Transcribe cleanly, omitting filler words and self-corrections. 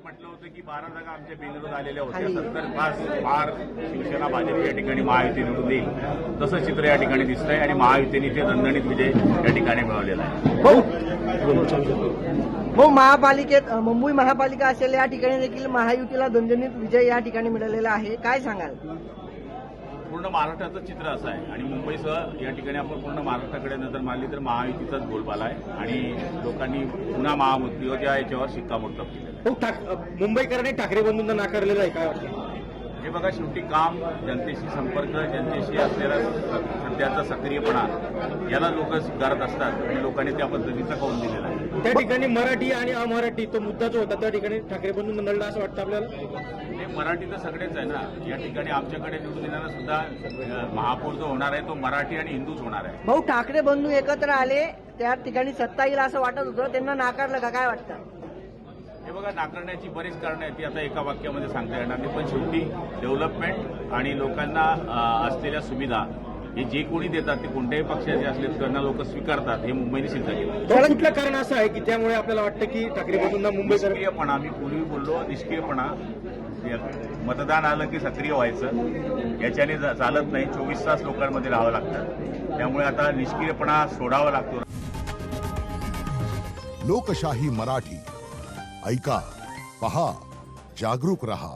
म्हटलं होतं की 12 जागा आमच्या बिनविरोध आलेल्या होत्या, 70 पार शिवसेना भाजप या ठिकाणी महायुती निवडून देईल तसं चित्र या ठिकाणी दिसतंय आणि महायुतीने ते दणदणीत विजय या ठिकाणी मिळवलेला आहे. हो, महापालिकेत मुंबई महापालिका असेल या ठिकाणी देखील महायुतीला दणदणीत विजय या ठिकाणी मिळालेला आहे, काय सांगाल? पूर्ण महाराष्ट्राचं चित्र असं आहे आणि मुंबईसह या ठिकाणी आपण पूर्ण महाराष्ट्राकडे नजर मारली तर महायुतीचाच बोलबाला आहे आणि लोकांनी पुन्हा महायुतीच्या याच्यावर शिक्कामोर्तब केलं. मुंबईकरांनी ठाकरे बंधूंना नाकारलेलं आहे, काय वाटतं? हे बघा, शेवटी काम, जनतेशी संपर्क, जनतेशी असलेला सध्याचा सक्रियपणा याला लोक स्वीकारत असतात आणि लोकांनी त्या पद्धतीचा कौल दिलेला आहे. त्या ठिकाणी मराठी आणि अमराठी तो मुद्दा जो होता त्या ठिकाणी ठाकरे बंधूंना नडला असं वाटतं आपल्याला? हे मराठी तर सगळेच आहे ना. या ठिकाणी आमच्याकडे निवडून येणारा सुद्धा महापौर जो होणार आहे तो मराठी आणि हिंदूच होणार आहे. भाऊ, ठाकरे बंधू एकत्र आले त्या ठिकाणी सत्ता येईल असं वाटत होतं, त्यांना नाकारलं का, काय वाटतं? हे बघा, नाकारण्याची बरीच कारणं आहेत, ती आता एका वाक्यामध्ये सांगता येणार नाही, पण शेवटी डेव्हलपमेंट आणि लोकांना असलेल्या सुविधा हे जे कोणी देतात ते कोणत्याही पक्षाचे असले त्यांना लोक स्वीकारतात, हे मुंबईने सिद्ध केलं. कुठलं कारण असं आहे की त्यामुळे आपल्याला वाटतं की ठाकरे बंधूंना मुंबईकर निष्क्रियपणा, मी पूर्वी बोललो निष्क्रियपणा, मतदान आलं की सक्रिय व्हायचं, याच्याने चालत नाही. 24 तास लोकांमध्ये राहावं लागतं, त्यामुळे आता निष्क्रियपणा सोडावा लागतो. लोकशाही मराठी ऐका, पहा, जागरूक रहा.